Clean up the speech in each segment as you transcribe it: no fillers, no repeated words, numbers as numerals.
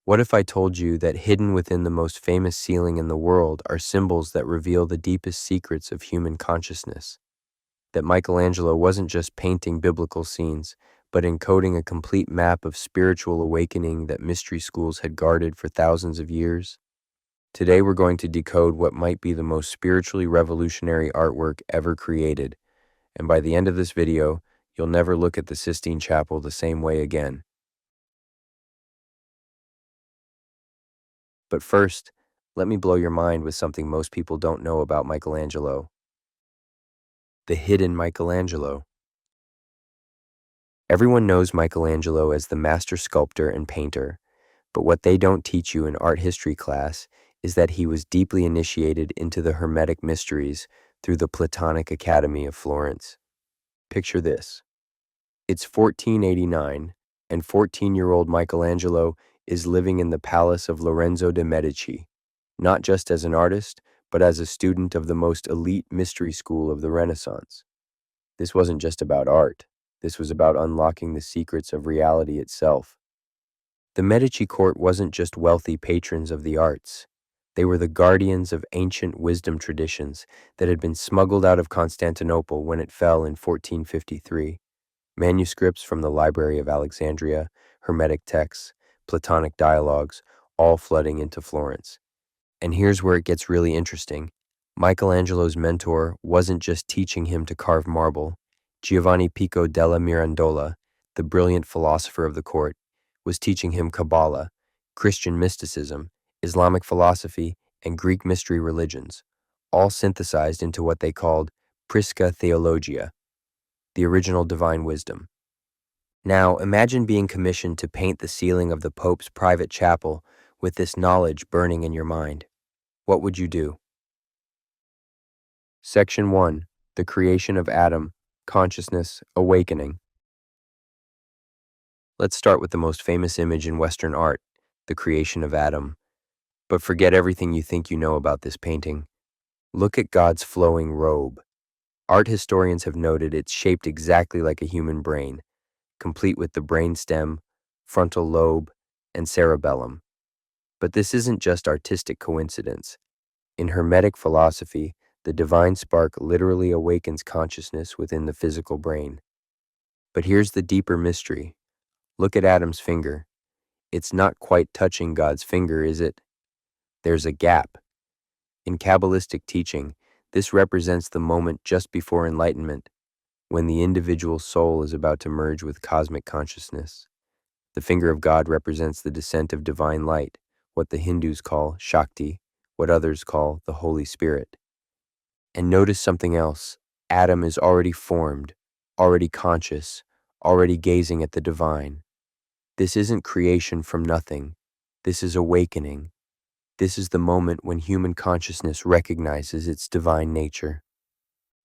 What if I told you that hidden within the most famous ceiling in the world are symbols that reveal the deepest secrets of human consciousness? That Michelangelo wasn't just painting biblical scenes, but encoding a complete map of spiritual awakening that mystery schools had guarded for thousands of years? Today we're going to decode what might be the most spiritually revolutionary artwork ever created, and by the end of this video, you'll never look at the Sistine Chapel the same way again. But first, let me blow your mind with something most people don't know about Michelangelo. The hidden Michelangelo. Everyone knows Michelangelo as the master sculptor and painter, but what they don't teach you in art history class is that he was deeply initiated into the Hermetic mysteries through the Platonic Academy of Florence. Picture this. It's 1489, and 14-year-old Michelangelo is living in the palace of Lorenzo de' Medici, not just as an artist, but as a student of the most elite mystery school of the Renaissance. This wasn't just about art. This was about unlocking the secrets of reality itself. The Medici court wasn't just wealthy patrons of the arts. They were the guardians of ancient wisdom traditions that had been smuggled out of Constantinople when it fell in 1453. Manuscripts from the Library of Alexandria, Hermetic texts, Platonic dialogues, all flooding into Florence. And here's where it gets really interesting. Michelangelo's mentor wasn't just teaching him to carve marble. Giovanni Pico della Mirandola, the brilliant philosopher of the court, was teaching him Kabbalah, Christian mysticism, Islamic philosophy, and Greek mystery religions, all synthesized into what they called Prisca Theologia, the original divine wisdom. Now, imagine being commissioned to paint the ceiling of the Pope's private chapel with this knowledge burning in your mind. What would you do? Section 1. The creation of Adam, consciousness, awakening. Let's start with the most famous image in Western art, the creation of Adam. But forget everything you think you know about this painting. Look at God's flowing robe. Art historians have noted it's shaped exactly like a human brain, complete with the brainstem, frontal lobe, and cerebellum. But this isn't just artistic coincidence. In Hermetic philosophy, the divine spark literally awakens consciousness within the physical brain. But here's the deeper mystery. Look at Adam's finger. It's not quite touching God's finger, is it? There's a gap. In Kabbalistic teaching, this represents the moment just before enlightenment, when the individual soul is about to merge with cosmic consciousness. The finger of God represents the descent of divine light, what the Hindus call Shakti, what others call the Holy Spirit. And notice something else. Adam is already formed, already conscious, already gazing at the divine. This isn't creation from nothing. This is awakening. This is the moment when human consciousness recognizes its divine nature.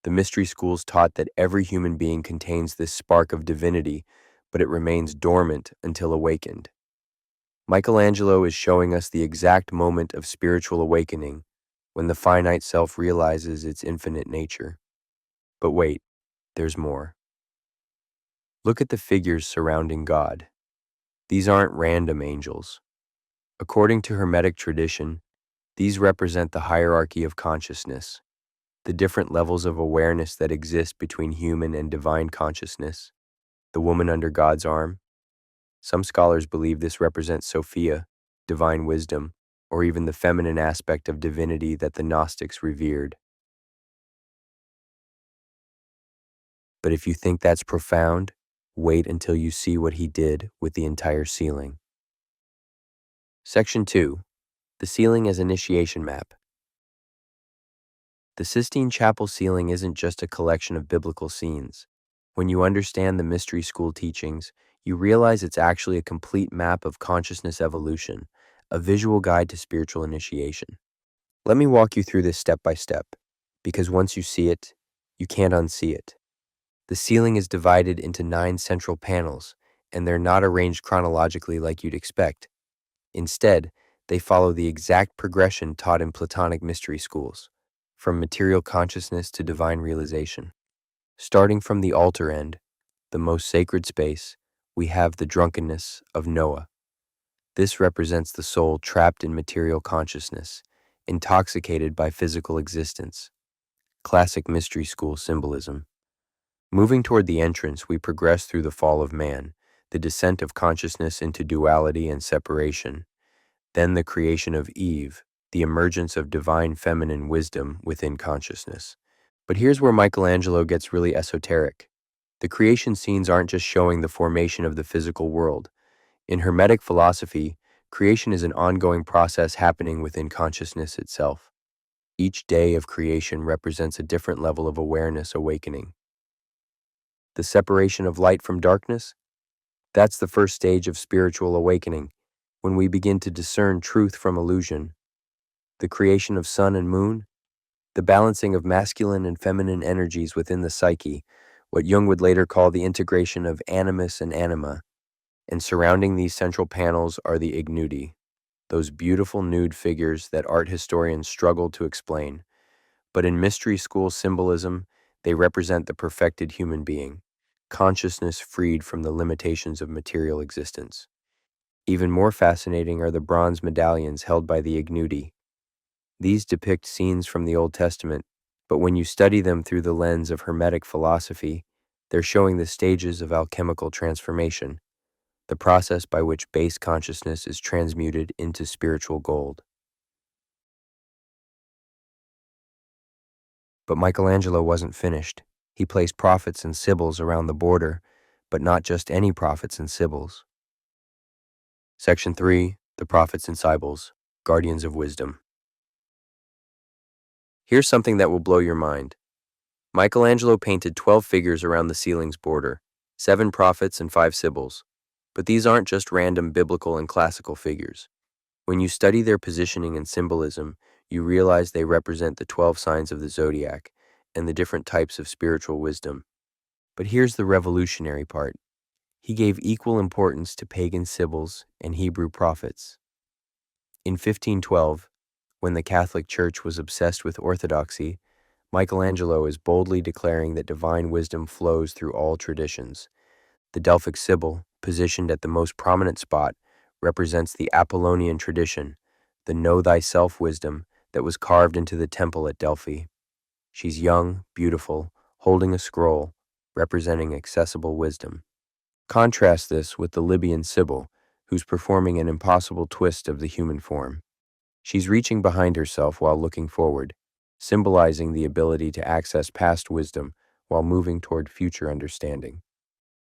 The mystery schools taught that every human being contains this spark of divinity, but it remains dormant until awakened. Michelangelo is showing us the exact moment of spiritual awakening, when the finite self realizes its infinite nature. But wait, there's more. Look at the figures surrounding God. These aren't random angels. According to Hermetic tradition, these represent the hierarchy of consciousness, the different levels of awareness that exist between human and divine consciousness. The woman under God's arm. Some scholars believe this represents Sophia, divine wisdom, or even the feminine aspect of divinity that the Gnostics revered. But if you think that's profound, wait until you see what he did with the entire ceiling. Section 2. The ceiling as initiation map. The Sistine Chapel ceiling isn't just a collection of biblical scenes. When you understand the mystery school teachings, you realize it's actually a complete map of consciousness evolution, a visual guide to spiritual initiation. Let me walk you through this step by step, because once you see it, you can't unsee it. The ceiling is divided into 9 central panels, and they're not arranged chronologically like you'd expect. Instead, they follow the exact progression taught in Platonic mystery schools, from material consciousness to divine realization. Starting from the altar end, the most sacred space, we have the drunkenness of Noah. This represents the soul trapped in material consciousness, intoxicated by physical existence. Classic mystery school symbolism. Moving toward the entrance, we progress through the fall of man, the descent of consciousness into duality and separation, then the creation of Eve, the emergence of divine feminine wisdom within consciousness. But here's where Michelangelo gets really esoteric. The creation scenes aren't just showing the formation of the physical world. In Hermetic philosophy, creation is an ongoing process happening within consciousness itself. Each day of creation represents a different level of awareness awakening. The separation of light from darkness? That's the first stage of spiritual awakening, when we begin to discern truth from illusion. The creation of sun and moon? The balancing of masculine and feminine energies within the psyche, what Jung would later call the integration of animus and anima. And surrounding these central panels are the Ignudi, those beautiful nude figures that art historians struggle to explain. But in mystery school symbolism, they represent the perfected human being, consciousness freed from the limitations of material existence. Even more fascinating are the bronze medallions held by the Ignudi. These depict scenes from the Old Testament, but when you study them through the lens of Hermetic philosophy, they're showing the stages of alchemical transformation, the process by which base consciousness is transmuted into spiritual gold. But Michelangelo wasn't finished. He placed prophets and Sibyls around the border, but not just any prophets and Sibyls. Section 3, the prophets and Sibyls, guardians of wisdom. Here's something that will blow your mind. Michelangelo painted 12 figures around the ceiling's border, 7 prophets and 5 Sibyls. But these aren't just random biblical and classical figures. When you study their positioning and symbolism, you realize they represent the 12 signs of the zodiac and the different types of spiritual wisdom. But here's the revolutionary part. He gave equal importance to pagan Sibyls and Hebrew prophets. In 1512, when the Catholic Church was obsessed with orthodoxy, Michelangelo is boldly declaring that divine wisdom flows through all traditions. The Delphic Sibyl, positioned at the most prominent spot, represents the Apollonian tradition, the know thyself wisdom that was carved into the temple at Delphi. She's young, beautiful, holding a scroll, representing accessible wisdom. Contrast this with the Libyan Sibyl, who's performing an impossible twist of the human form. She's reaching behind herself while looking forward, symbolizing the ability to access past wisdom while moving toward future understanding.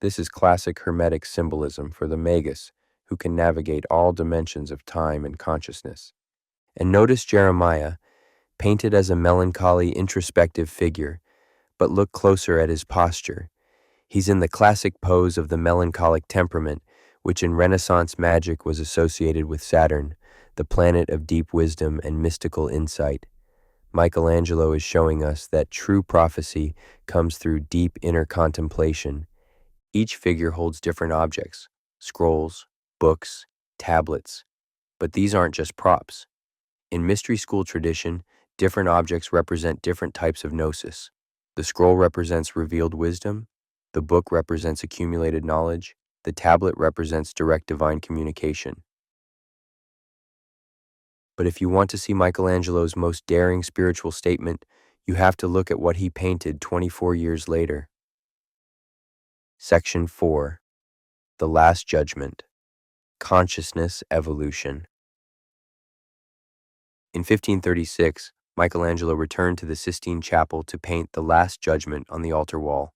This is classic Hermetic symbolism for the magus, who can navigate all dimensions of time and consciousness. And notice Jeremiah, painted as a melancholy, introspective figure, but look closer at his posture. He's in the classic pose of the melancholic temperament, which in Renaissance magic was associated with Saturn, the planet of deep wisdom and mystical insight. Michelangelo is showing us that true prophecy comes through deep inner contemplation. Each figure holds different objects, scrolls, books, tablets, but these aren't just props. In mystery school tradition, different objects represent different types of gnosis. The scroll represents revealed wisdom, the book represents accumulated knowledge, the tablet represents direct divine communication. But if you want to see Michelangelo's most daring spiritual statement, you have to look at what he painted 24 years later. Section 4. The Last Judgment. Consciousness Evolution. In 1536, Michelangelo returned to the Sistine Chapel to paint the Last Judgment on the altar wall.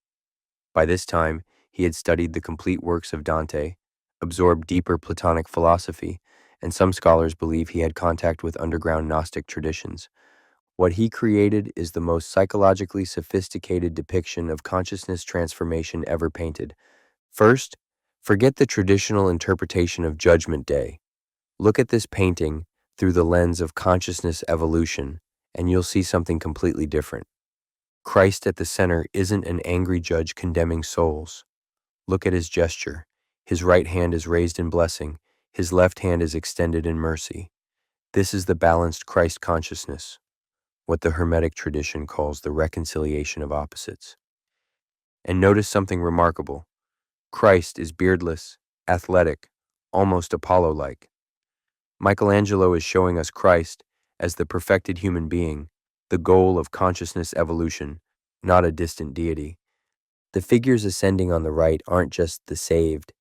By this time, he had studied the complete works of Dante, absorbed deeper Platonic philosophy, and some scholars believe he had contact with underground Gnostic traditions. What he created is the most psychologically sophisticated depiction of consciousness transformation ever painted. First, forget the traditional interpretation of Judgment Day. Look at this painting through the lens of consciousness evolution, and you'll see something completely different. Christ at the center isn't an angry judge condemning souls. Look at his gesture. His right hand is raised in blessing. His left hand is extended in mercy. This is the balanced Christ consciousness, what the Hermetic tradition calls the reconciliation of opposites. And notice something remarkable. Christ is beardless, athletic, almost Apollo-like. Michelangelo is showing us Christ as the perfected human being, the goal of consciousness evolution, not a distant deity. The figures ascending on the right aren't just the saved.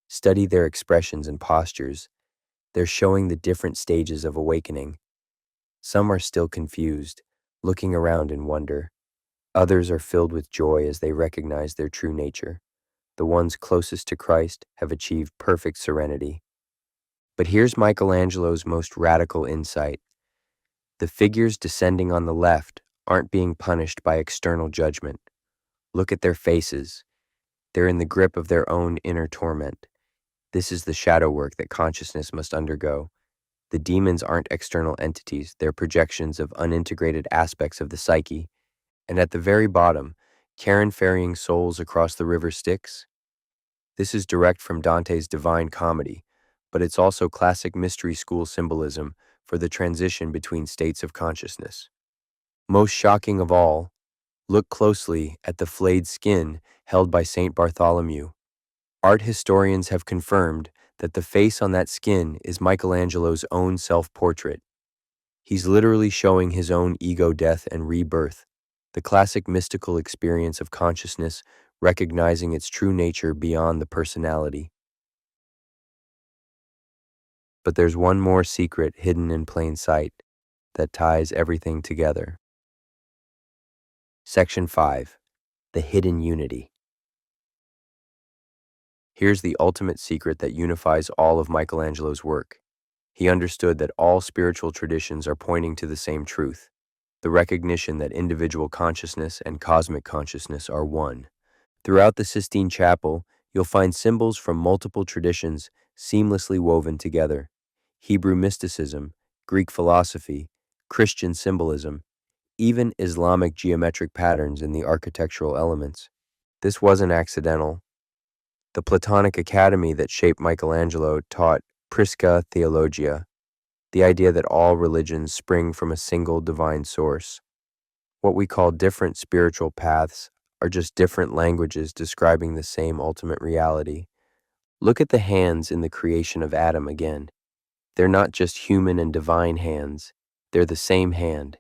Study their expressions and postures. They're showing the different stages of awakening. Some are still confused, looking around in wonder. Others are filled with joy as they recognize their true nature. The ones closest to Christ have achieved perfect serenity. But here's Michelangelo's most radical insight. The figures descending on the left aren't being punished by external judgment. Look at their faces. They're in the grip of their own inner torment. This is the shadow work that consciousness must undergo. The demons aren't external entities, they're projections of unintegrated aspects of the psyche. And at the very bottom, Karen ferrying souls across the river Styx. This is direct from Dante's Divine Comedy, but it's also classic mystery school symbolism for the transition between states of consciousness. Most shocking of all, look closely at the flayed skin held by Saint Bartholomew. Art historians have confirmed that the face on that skin is Michelangelo's own self-portrait. He's literally showing his own ego death and rebirth, the classic mystical experience of consciousness recognizing its true nature beyond the personality. But there's one more secret hidden in plain sight that ties everything together. Section 5. The Hidden Unity. Here's the ultimate secret that unifies all of Michelangelo's work. He understood that all spiritual traditions are pointing to the same truth, the recognition that individual consciousness and cosmic consciousness are one. Throughout the Sistine Chapel, you'll find symbols from multiple traditions seamlessly woven together. Hebrew mysticism, Greek philosophy, Christian symbolism, even Islamic geometric patterns in the architectural elements. This wasn't accidental. The Platonic academy that shaped Michelangelo taught Prisca Theologia, the idea that all religions spring from a single divine source. What we call different spiritual paths are just different languages describing the same ultimate reality. Look at the hands in the creation of Adam again. They're not just human and divine hands, they're the same hand.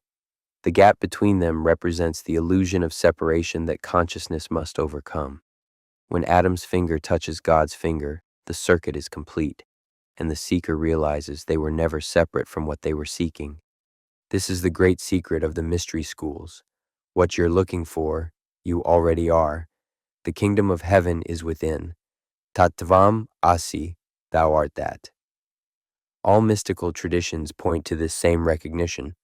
The gap between them represents the illusion of separation that consciousness must overcome. When Adam's finger touches God's finger, the circuit is complete, and the seeker realizes they were never separate from what they were seeking. This is the great secret of the mystery schools. What you're looking for, you already are. The kingdom of heaven is within. Tattvam asi, thou art that. All mystical traditions point to this same recognition.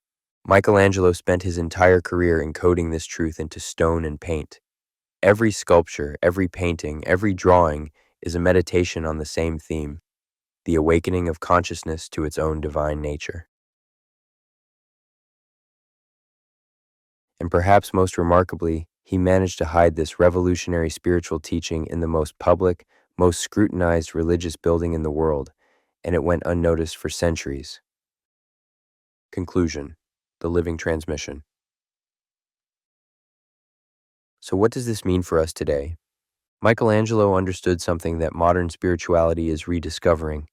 Michelangelo spent his entire career encoding this truth into stone and paint. Every sculpture, every painting, every drawing is a meditation on the same theme, the awakening of consciousness to its own divine nature. And perhaps most remarkably, he managed to hide this revolutionary spiritual teaching in the most public, most scrutinized religious building in the world, and it went unnoticed for centuries. Conclusion: the living transmission. So what does this mean for us today? Michelangelo understood something that modern spirituality is rediscovering.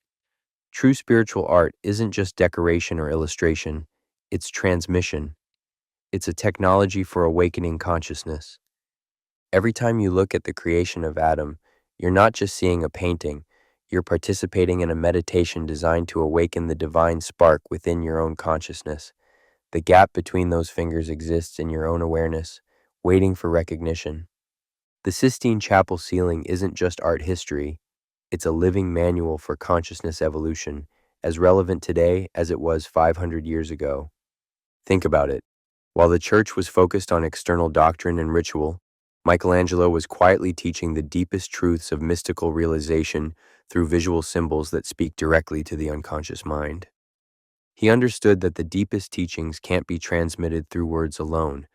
True spiritual art isn't just decoration or illustration, it's transmission. It's a technology for awakening consciousness. Every time you look at the creation of Adam, you're not just seeing a painting, you're participating in a meditation designed to awaken the divine spark within your own consciousness. The gap between those fingers exists in your own awareness, waiting for recognition. The Sistine Chapel ceiling isn't just art history, it's a living manual for consciousness evolution, as relevant today as it was 500 years ago. Think about it. While the church was focused on external doctrine and ritual, Michelangelo was quietly teaching the deepest truths of mystical realization through visual symbols that speak directly to the unconscious mind. He understood that the deepest teachings can't be transmitted through words alone.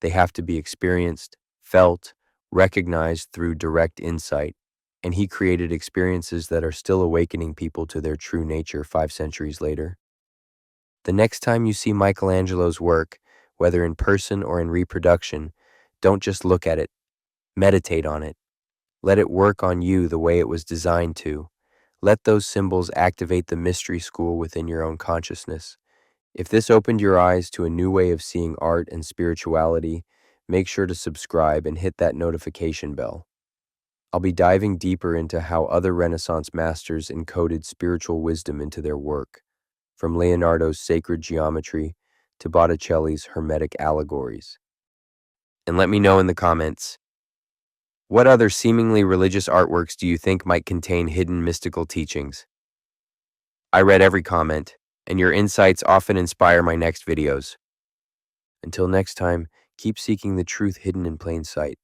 They have to be experienced, felt, recognized through direct insight, and he created experiences that are still awakening people to their true nature 5 centuries later. The next time you see Michelangelo's work, whether in person or in reproduction, don't just look at it, meditate on it. Let it work on you the way it was designed to. Let those symbols activate the mystery school within your own consciousness. If this opened your eyes to a new way of seeing art and spirituality, make sure to subscribe and hit that notification bell. I'll be diving deeper into how other Renaissance masters encoded spiritual wisdom into their work, from Leonardo's sacred geometry to Botticelli's Hermetic allegories. And let me know in the comments, what other seemingly religious artworks do you think might contain hidden mystical teachings? I read every comment, and your insights often inspire my next videos. Until next time, keep seeking the truth hidden in plain sight.